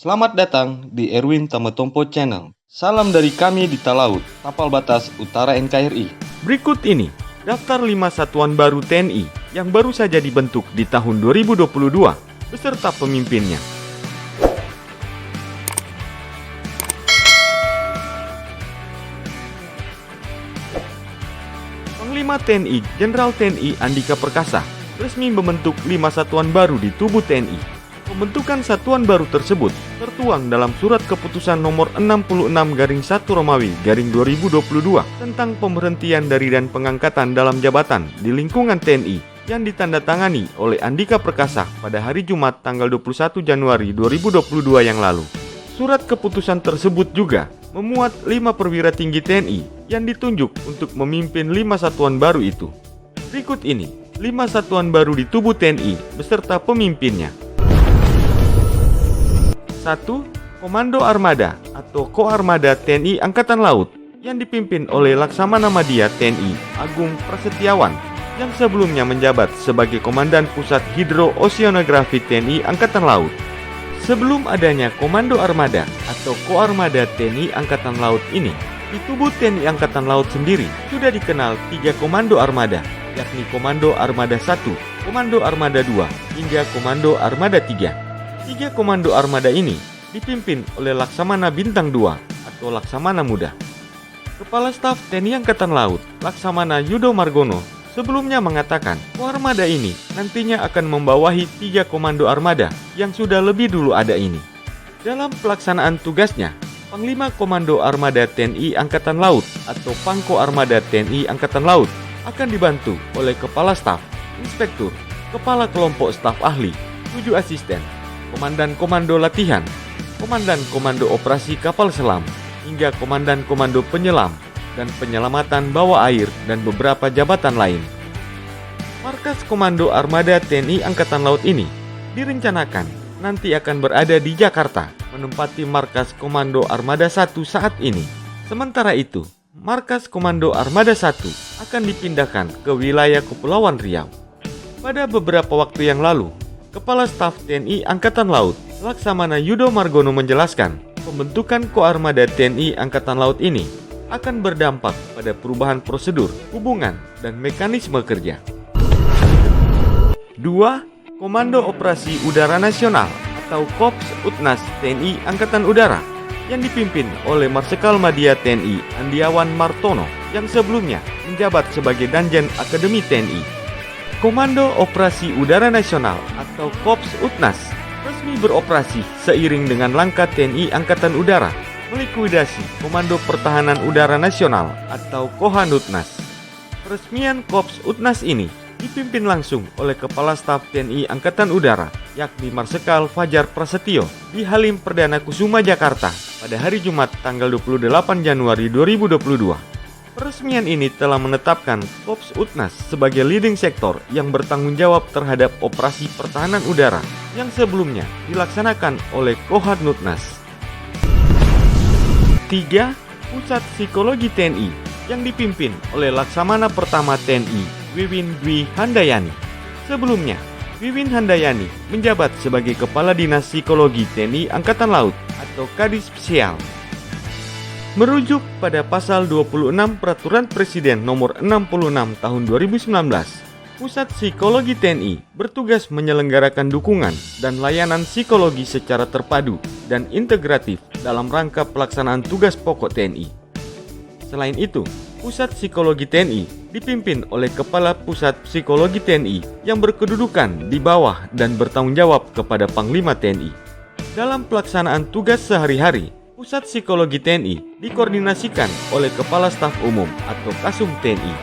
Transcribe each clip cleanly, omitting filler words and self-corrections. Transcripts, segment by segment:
Selamat datang di Erwin Tametompo Channel. Salam dari kami di Talaut, Tapal Batas Utara NKRI. Berikut ini daftar 5 satuan baru TNI yang baru saja dibentuk di tahun 2022 beserta pemimpinnya. Panglima TNI Jenderal TNI Andika Perkasa resmi membentuk 5 satuan baru di tubuh TNI. Pembentukan satuan baru tersebut tertuang dalam Surat Keputusan Nomor 66/1 Romawi /2022 tentang pemberhentian dari dan pengangkatan dalam jabatan di lingkungan TNI yang ditandatangani oleh Andika Perkasa pada hari Jumat tanggal 21 Januari 2022 yang lalu. Surat keputusan tersebut juga memuat 5 perwira tinggi TNI yang ditunjuk untuk memimpin 5 satuan baru itu. Berikut ini 5 satuan baru di tubuh TNI beserta pemimpinnya. 1. Komando Armada atau Koarmada TNI Angkatan Laut yang dipimpin oleh Laksamana Madya TNI Agung Prasetyawan yang sebelumnya menjabat sebagai Komandan Pusat Hidro-Oceanografi TNI Angkatan Laut. Sebelum adanya Komando Armada atau Koarmada TNI Angkatan Laut ini, di tubuh TNI Angkatan Laut sendiri sudah dikenal 3 Komando Armada, yakni Komando Armada 1, Komando Armada 2, hingga Komando Armada 3. 3 komando armada ini dipimpin oleh Laksamana Bintang 2 atau Laksamana Muda. Kepala Staf TNI Angkatan Laut, Laksamana Yudo Margono, sebelumnya mengatakan Koarmada ini nantinya akan membawahi 3 komando armada yang sudah lebih dulu ada ini. Dalam pelaksanaan tugasnya, Panglima Komando Armada TNI Angkatan Laut atau Pangko Armada TNI Angkatan Laut akan dibantu oleh Kepala Staf, Inspektur, Kepala Kelompok Staf Ahli, 7 asisten, Komandan Komando Latihan, Komandan Komando Operasi Kapal Selam, hingga Komandan Komando Penyelam dan Penyelamatan Bawah Air dan beberapa jabatan lain. Markas Komando Armada TNI Angkatan Laut ini direncanakan nanti akan berada di Jakarta, menempati Markas Komando Armada 1 saat ini. Sementara itu, Markas Komando Armada 1 akan dipindahkan ke wilayah Kepulauan Riau. Pada beberapa waktu yang lalu, Kepala Staf TNI Angkatan Laut, Laksamana Yudo Margono menjelaskan, pembentukan Koarmada TNI Angkatan Laut ini akan berdampak pada perubahan prosedur, hubungan, dan mekanisme kerja. 2. Komando Operasi Udara Nasional atau Korps Utnas TNI Angkatan Udara yang dipimpin oleh Marsikal Madya TNI Andiawan Martono yang sebelumnya menjabat sebagai Danjen Akademi TNI. Komando Operasi Udara Nasional atau Korps Utnas resmi beroperasi seiring dengan langkah TNI Angkatan Udara melikuidasi Komando Pertahanan Udara Nasional atau Kohanutnas. Peresmian Korps Utnas ini dipimpin langsung oleh Kepala Staf TNI Angkatan Udara, yakni Marsikal Fajar Prasetyo di Halim Perdana Kusuma, Jakarta pada hari Jumat tanggal 28 Januari 2022. Peresmian ini telah menetapkan Korps Utnas sebagai leading sektor yang bertanggung jawab terhadap operasi pertahanan udara yang sebelumnya dilaksanakan oleh Kohanutnas. 3. Pusat Psikologi TNI yang dipimpin oleh Laksamana Pertama TNI Wiwin Dwi Handayani. Sebelumnya, Wiwin Handayani menjabat sebagai Kepala Dinas Psikologi TNI Angkatan Laut atau Kadis Spesial. Merujuk pada pasal 26 Peraturan Presiden Nomor 66 Tahun 2019, Pusat Psikologi TNI bertugas menyelenggarakan dukungan dan layanan psikologi secara terpadu dan integratif dalam rangka pelaksanaan tugas pokok TNI. Selain itu, Pusat Psikologi TNI dipimpin oleh Kepala Pusat Psikologi TNI yang berkedudukan di bawah dan bertanggung jawab kepada Panglima TNI. Dalam pelaksanaan tugas sehari-hari, Pusat Psikologi TNI dikoordinasikan oleh Kepala Staf Umum atau Kasum TNI.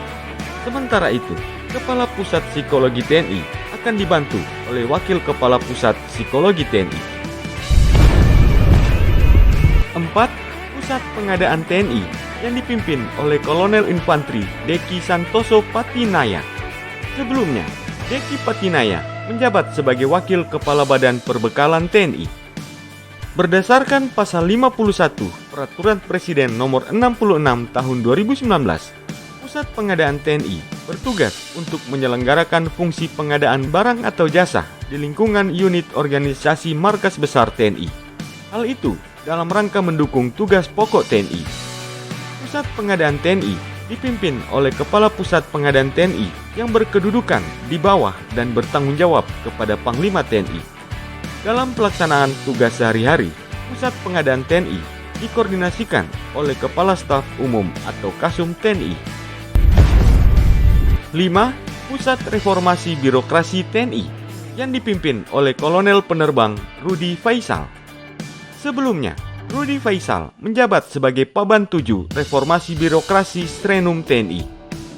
Sementara itu, Kepala Pusat Psikologi TNI akan dibantu oleh Wakil Kepala Pusat Psikologi TNI. 4. Pusat Pengadaan TNI yang dipimpin oleh Kolonel Infantri Deki Santoso Patinaya. Sebelumnya, Deki Patinaya menjabat sebagai Wakil Kepala Badan Perbekalan TNI. Berdasarkan pasal 51 Peraturan Presiden Nomor 66 Tahun 2019, Pusat Pengadaan TNI bertugas untuk menyelenggarakan fungsi pengadaan barang atau jasa di lingkungan unit organisasi Markas Besar TNI. Hal itu dalam rangka mendukung tugas pokok TNI. Pusat Pengadaan TNI dipimpin oleh Kepala Pusat Pengadaan TNI yang berkedudukan di bawah dan bertanggung jawab kepada Panglima TNI. Dalam pelaksanaan tugas sehari-hari, Pusat Pengadaan TNI dikoordinasikan oleh Kepala Staf Umum atau Kasum TNI. 5. Pusat Reformasi Birokrasi TNI yang dipimpin oleh Kolonel Penerbang Rudi Faisal. Sebelumnya, Rudi Faisal menjabat sebagai Paban 7 Reformasi Birokrasi Strenum TNI.